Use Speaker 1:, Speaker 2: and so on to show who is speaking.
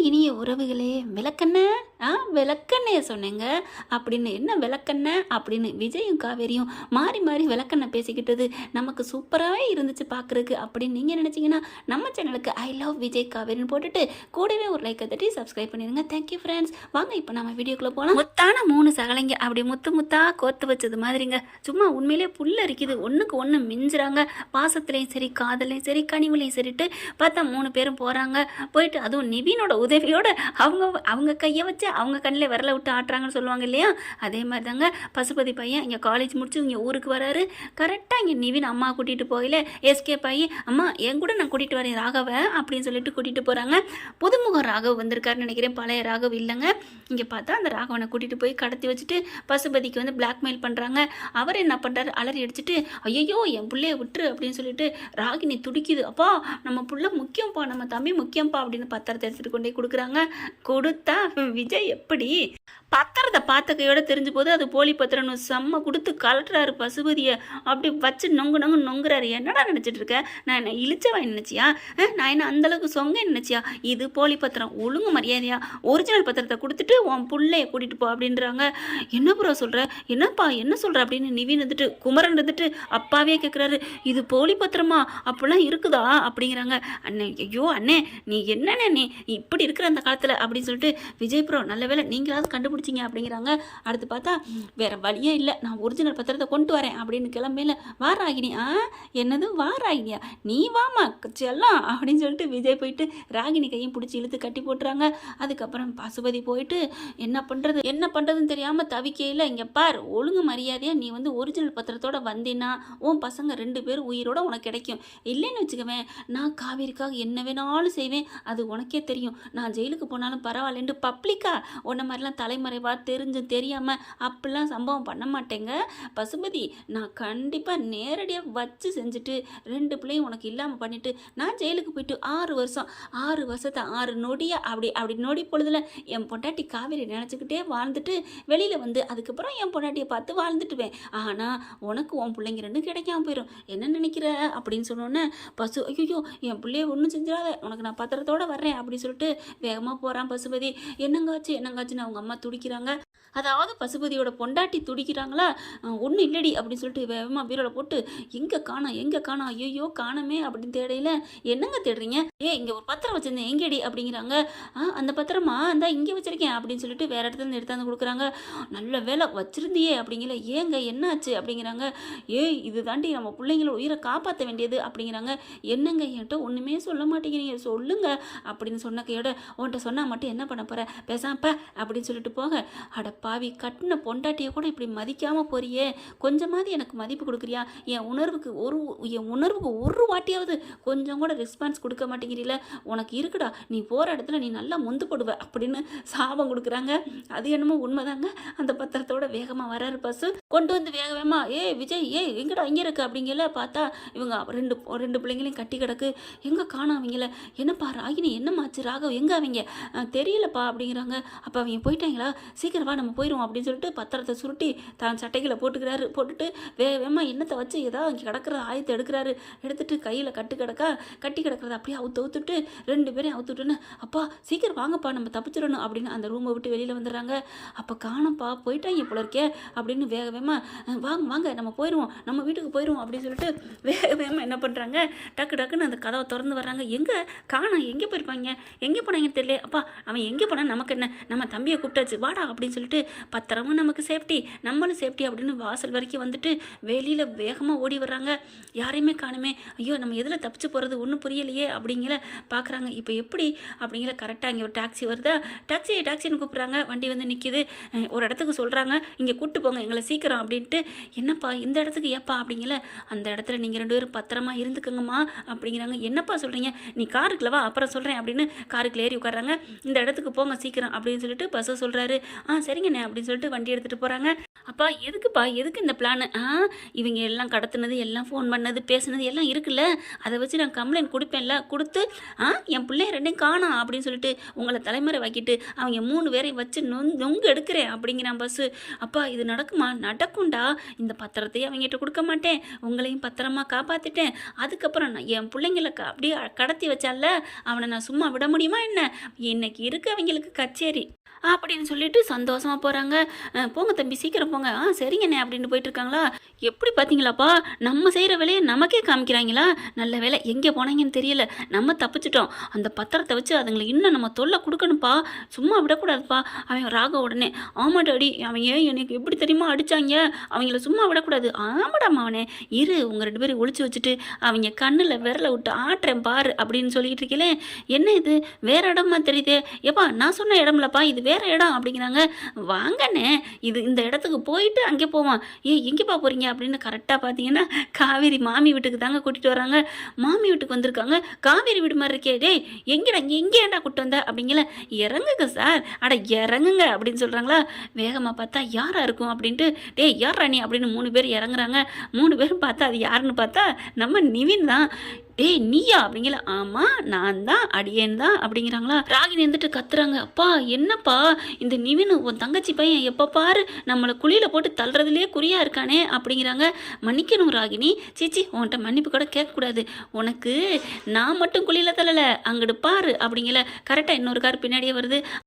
Speaker 1: இனிய உறவுகளே, விளக்கெண்ணெய் விளக்கெண்ணெய சொன்னேங்க அப்படின்னு. என்ன விளக்கெண்ணெய் அப்படின்னு விஜயும் காவேரியும் மாறி மாறி விளக்கெண்ணெய் பேசிக்கிட்டது நமக்கு சூப்பராகவே இருந்துச்சு பார்க்குறதுக்கு அப்படின்னு நீங்கள் நினச்சிங்கன்னா நம்ம சேனலுக்கு ஐ லவ் விஜய் காவேரின்னு போட்டுட்டு கூடவே ஒரு லைக்கை தட்டி சப்ஸ்கிரைப் பண்ணிடுங்க. Thank you friends. வாங்க இப்போ நம்ம வீடியோக்குள்ளே போகலாம். முத்தான 3 சகலைங்க அப்படி முத்து முத்தா கோர்த்து வச்சது மாதிரிங்க. சும்மா உண்மையிலே புல்ல இருக்குது, ஒன்றுக்கு ஒன்று மிஞ்சுறாங்க. பாசத்துலேயும் சரி, காதலையும் சரி, கனிவுலையும் சரிட்டு பார்த்தா 3 பேரும் போகிறாங்க. போயிட்டு அதுவும் நிவினோட உதவியோட அவங்க கையை வச்சு அவங்க கண்ணில் விரல விட்டு ஆட்டுறாங்கன்னு சொல்லுவாங்க இல்லையா, அதே மாதிரி தாங்க பசுபதி பையன் இங்கே காலேஜ் முடிச்சு இங்கே ஊருக்கு வராரு. கரெக்டாக இங்கே நிவின் அம்மா கூட்டிகிட்டு போகல எஸ்கேப் ஆகி, அம்மா என் கூட நான் கூட்டிகிட்டு வரேன் ராகவை அப்படின்னு சொல்லிட்டு கூட்டிகிட்டு போகிறாங்க. புதுமுகம் ராகவ் வந்திருக்காருன்னு நினைக்கிறேன், பழைய ராகவ் இல்லைங்க. இங்கே பார்த்தா அந்த ராகவனை கூட்டிகிட்டு போய் கடத்தி வச்சுட்டு பசுபதிக்கு வந்து பிளாக்மெயில் பண்ணுறாங்க. அவர் என்ன பண்ணுறாரு, அலறி அடிச்சுட்டு ஐயோ என் பிள்ளைய விட்டுரு அப்படின்னு சொல்லிட்டு ராகினி துடிக்குது. அப்பா நம்ம புள்ள முக்கியம்ப்பா, நம்ம தம்பி முக்கியம்ப்பா அப்படின்னு பத்திரத்தை எடுத்துகிட்டு கொண்டே கொடுக்குறாங்க. கொடுத்தா விஜய் எப்படி பத்திரத்தை பார்த்த கையோட தெரிஞ்ச போது அது போலி பத்திரம்னு செம்ம கொடுத்து கலட்டுறாரு பசுபதியை. அப்படி வச்சு நொங்குறாரு. என்னடா நினச்சிட்டு இருக்க, நான் என்ன இழிச்சவன் நினச்சியா, நான் என்ன அந்தளவுக்கு சொங்க நினச்சியா, இது போலி பத்திரம், ஒழுங்கு மரியாதையா ஒரிஜினல் பத்திரத்தை கொடுத்துட்டு உன் பிள்ளைய கூட்டிகிட்டு போ அப்படின்றாங்க. என்ன ப்ரோ சொல்கிற, என்னப்பா என்ன சொல்கிற அப்படின்னு நிவின் வந்துட்டு குமரன் வந்துட்டு அப்பாவே கேட்குறாரு. இது போலி பத்திரமா, அப்படிலாம் இருக்குதா அப்படிங்கிறாங்க. அண்ணே ஐயோ அண்ணே நீ என்னண்ணே நீ இப்படி இருக்கிற அந்த காலத்தில் அப்படின்னு சொல்லிட்டு விஜய் ப்ரோ நல்ல வேலை நீங்களாவது கண்டுபிடிச்சிங்க அப்படிங்கிறாங்க. அடுத்து பார்த்தா வேற வழியே இல்லை, நான் ஒரிஜினல் பத்திரத்தை கொண்டு வரேன் அப்படின்னு கிளம்பையில வாராகினி. என்னது வாராகினியா, நீ வாமா செல்லாம் அப்படின்னு சொல்லிட்டு விஜய் போயிட்டு ராகினி கையும் பிடிச்சி இழுத்து கட்டி போட்டுறாங்க. அதுக்கப்புறம் பசுபதி போயிட்டு என்ன பண்ணுறதுன்னு தெரியாமல் தவிக்கையில், இங்கே பார் ஒழுங்கு மரியாதையாக நீ வந்து ஒரிஜினல் பத்திரத்தோட வந்தீன்னா உன் பசங்க 2 பேர் உயிரோட உனக்கு கிடைக்கும். இல்லைன்னு வச்சுக்கவேன் நான் காவேரிக்காக என்ன வேணாலும் செய்வேன், அது உனக்கே தெரியும். நான் ஜெயிலுக்கு போனாலும் பரவாயில்லன்ட்டு பப்ளிக்கா உன்ன மாதிரிலாம் தலைமறைவா தெரிஞ்சும் தெரியாமல் அப்படிலாம் சம்பவம் பண்ண மாட்டேங்க பசுபதி. நான் கண்டிப்பாக நேரடியாக வச்சு செஞ்சுட்டு 2 பிள்ளையும் உனக்கு இல்லாமல் பண்ணிவிட்டு நான் ஜெயிலுக்கு போயிட்டு 6 வருஷத்தை 6 நொடியாக அப்படி நொடி பொழுதுல என் பொண்டாட்டி காவேரி நினச்சிக்கிட்டே வாழ்ந்துட்டு வெளியில் வந்து அதுக்கப்புறம் என் பொண்டாட்டியை பார்த்து வாழ்ந்துட்டுவேன். ஆனால் உனக்கு உன் பிள்ளைங்க 2 கிடைக்காம போயிடும். என்ன நினைக்கிற அப்படின்னு சொன்னோன்னே பசு ஐயோ என் பிள்ளைய ஒன்றும் செஞ்சிடாத, உனக்கு நான் பத்திரத்தோடு வர்றேன் அப்படின்னு சொல்லிட்டு வேகமாக போகிறான் பசுபதி. என்னங்காச்சுன்னு அவங்க அம்மா துடிக்கிறாங்க. அதாவது பசுபதியோட பொண்டாட்டி துடிக்கிறாங்களா, ஒன்றும் இல்லடி அப்படின்னு சொல்லிட்டு வேகமாக பீரோவில் போட்டு எங்கே காணோம் ஐயோ காணமே அப்படின்னு தேடையில, என்னங்க தேடுறீங்க, இங்கே ஒரு பத்திரம் வச்சுருந்தேன் எங்கேடி அப்படிங்கிறாங்க. அந்த பத்திரமா அந்த இங்கே வச்சுருக்கேன் அப்படின்னு சொல்லிட்டு வேறு இடத்துல எடுத்தாந்து கொடுக்குறாங்க. நல்ல வேலை வச்சுருந்தியே அப்படிங்கிற, ஏங்க என்னாச்சு அப்படிங்கிறாங்க. இது தாண்டி நம்ம பிள்ளைங்களோட உயிரை காப்பாற்ற வேண்டியது அப்படிங்கிறாங்க. என்னங்க என்கிட்ட ஒன்றுமே சொல்ல மாட்டேங்கிறீங்க, சொல்லுங்க அப்படின்னு சொன்ன கையோட, உன்கிட்ட சொன்னால் மட்டும் என்ன பண்ண போகிற, பேசாமப்ப அப்படின்னு சொல்லிட்டு போக, அட பாவி கட்டின பொண்டாட்டியை கூட இப்படி மதிக்காமல் போறியே, கொஞ்சமாவது எனக்கு மதிப்பு கொடுக்குறியா, என் உணர்வுக்கு ஒரு வாட்டியாவது கொஞ்சம் கூட ரெஸ்பான்ஸ் கொடுக்க மாட்டேங்கிறீல, உனக்கு இருக்குடா, நீ போகிற இடத்துல நீ நல்லா முந்து போடுவ அப்படின்னு சாபம் கொடுக்குறாங்க. அது என்னமோ உண்மைதாங்க. அந்த பத்திரத்தோட வேகமாக வராரு பசு, கொண்டு வந்து வேகமா விஜய் எங்கடா இங்கே இருக்கு அப்படிங்கல. பார்த்தா இவங்க ரெண்டு பிள்ளைங்களையும் கட்டி கிடக்கு. எங்கே காணோம் அவங்கள, என்னப்பா ராகினி என்னம்மாச்சு, ராகவ் எங்கே அவங்க தெரியலப்பா அப்படிங்கிறாங்க. அப்போ அவங்க போயிட்டாங்களா, சீக்கிரம் வா நம்ம போயிடுவோம் அப்படின்னு சொல்லிட்டு பத்திரத்தை சுருட்டி தான் சட்டைகளை போட்டுட்டு வேகமாக எண்ணத்தை வச்சு ஏதாவது இங்கே கிடக்கிற ஆயத்தை எடுத்துட்டு கையில் கட்டி கிடக்கிறத அப்படியே அவுத்துட்டு 2 பேரையும் அவுத்துட்டுன்னு, அப்பா சீக்கிரம் வாங்கப்பா நம்ம தப்பிச்சிடணும் அப்படின்னு அந்த ரூமை விட்டு வெளியில் வந்துடுறாங்க. அப்போ காணப்பா போயிட்டாங்க போல இருக்கே அப்படின்னு வேகமாக வாங்க நம்ம போயிடுவோம், நம்ம வீட்டுக்கு போயிடுவோம் அப்படின்னு சொல்லிட்டு வேகமாக என்ன பண்ணுறாங்க, டக்குன்னு அந்த கதவை திறந்து வர்றாங்க. எங்கே காணோம், எங்கே போயிருப்பாங்க, எங்கே போனாங்கன்னு தெரியல. அப்பா அவன் எங்கே போனால் நமக்கு என்ன, நம்ம தம்பியை கூப்பிட்டாச்சு வாடா அப்படின்னு சொல்லிட்டு, பத்திரமும் நமக்கு சேஃப்டி நம்மளும் சேஃப்டி அப்படின்னு வாசல் வரைக்கும் வந்துட்டு வெளியில் வேகமாக ஓடி வர்றாங்க. யாரையுமே காணுமே, ஐயோ நம்ம எதில் தப்பிச்சு போகிறது ஒன்றும் புரியலையே அப்படிங்கிற பார்க்குறாங்க. இப்போ எப்படி அப்படிங்கிற கரெக்டாக இங்கே ஒரு டாக்ஸி வருதா, டாக்ஸின்னு கூப்பிட்றாங்க. வண்டி வந்து நிற்கிது. ஒரு இடத்துக்கு சொல்கிறாங்க, இங்கே கூப்பிட்டு போங்க எங்களை சீக்கிரம் அப்படின்ட்டு. என்னப்பா இந்த இடத்துக்கு ஏப்பா அப்படிங்கிற, அந்த இடத்துல நீங்கள் 2 பேரும் பத்திரமா இருந்துக்கங்கம்மா அப்படிங்கிறாங்க. என்னப்பா சொல்கிறீங்க, நீ காருக்குள்ளவா அப்புறம் சொல்கிறேன் அப்படின்னு காருக்குள்ள ஏறி உட்காராங்க. இந்த இடத்துக்கு போங்க சீக்கிரம் அப்படின்னு சொல்லிட்டு பஸ்ஸை சொல்கிறாரு. சரிங்கண்ணே அப்படின்னு சொல்லிட்டு வண்டி எடுத்துகிட்டு போகிறாங்க. அப்பா எதுக்குப்பா எதுக்கு இந்த பிளானு இவங்க எல்லாம் கடத்துனது எல்லாம் ஃபோன் பண்ணது பேசுனது எல்லாம் இருக்குல்ல, அதை வச்சு நான் கம்ப்ளைண்ட் கொடுப்பேன்ல, கொடுத்து என் பிள்ளைய ரெண்டையும் காணோம் அப்படின்னு சொல்லிட்டு உங்களை தலைமுறை வைக்கிட்டு அவங்க 3 பேரையும் வச்சு நொங்கு எடுக்கிறேன் அப்படிங்கிறான் பஸ்ஸு. அப்பா இது நடக்குமா? நடக்கும்டா. இந்த பத்திரத்தையும் அவங்ககிட்ட கொடுக்க மாட்டேன், உங்களையும் பத்திரமா காப்பாற்றிட்டேன். அதுக்கப்புறம் நான் என் பிள்ளைங்களை அப்படியே கடத்தி வச்சால அவனை நான் சும்மா விட முடியுமா என்ன? இன்னைக்கு இருக்கு அவங்களுக்கு கச்சேரி அப்படின்னு சொல்லிட்டு சந்தோஷமா போகிறாங்க. போங்க தம்பி சீக்கிரம் போங்க. சரிங்கண்ணே அப்படின்னு போயிட்டு இருக்காங்களா. எப்படி பார்த்தீங்களாப்பா, நம்ம செய்கிற வேலையை நமக்கே காமிக்கிறாங்களா. நல்ல வேலை எங்கே போனாங்கன்னு தெரியல, நம்ம தப்பிச்சிட்டோம். அந்த பத்திரத்தை வச்சு அதுங்களை இன்னும் நம்ம தொல்லை கொடுக்கணும்ப்பா, சும்மா விடக்கூடாதுப்பா. அவன் ராக உடனே ஆமாடாடி அவங்க எனக்கு எப்படி தெரியுமா அடித்தாங்க, அவங்கள சும்மா விடக்கூடாது. ஆமாடாமா அவனே இரு உங்கள் 2 பேரும் ஒழிச்சு வச்சுட்டு அவங்க கண்ணில் விரலை விட்டு ஆட்டுறேன் பாரு அப்படின்னு சொல்லிட்டு இருக்கீங்களே. என்ன இது வேற இடமா தெரியுது? எப்பா நான் சொன்ன இடம்லப்பா, இது வேற இடம் அப்படிங்கிறாங்க. வாங்கண்ணே இது இந்த இடத்துக்கு போயிட்டு அங்கே போவான். எங்கேப்பா போகிறீங்க அப்படின்னு கரெக்டாக பார்த்தீங்கன்னா காவேரி மாமி வீட்டுக்கு தாங்க கூட்டிகிட்டு வராங்க. மாமி வீட்டுக்கு வந்திருக்காங்க. காவேரி வீடு மாதிரி இருக்கே, டேய் எங்கடா எங்கே ஏண்டா கூப்பிட்டு வந்த அப்படிங்கல. இறங்குங்க சார், அட இறங்குங்க அப்படின்னு சொல்கிறாங்களா. வேகமாக பார்த்தா யாராக இருக்கும் அப்படின்ட்டு, டேய் யார் ராணி அப்படின்னு 3 பேர் இறங்குறாங்க. 3 பேரும் பார்த்தா அது யாருன்னு பார்த்தா நம்ம நிவின் தான். டேய் நீயா அப்படிங்கல. ஆமாம் நான் தான் அடியேன் தான் அப்படிங்கிறாங்களா. ராகினி வந்துட்டு கத்துறாங்க. அப்பா என்னப்பா இந்த நிவின் உன் தங்கச்சி பையன் எப்போ பாரு நம்மளை குழியில் போட்டு தள்ளுறதுலேயே குறியாக இருக்கானே அப்படிங்கிறாங்க. மன்னிக்கணும் ராகினி, சீச்சி உன்கிட்ட மன்னிப்பு கூட கேட்கக்கூடாது. உனக்கு நான் மட்டும் குழியில் தள்ளலை, அங்கிட்டு பாரு அப்படிங்கல. கரெக்டாக இன்னொரு கார் பின்னாடியே வருது.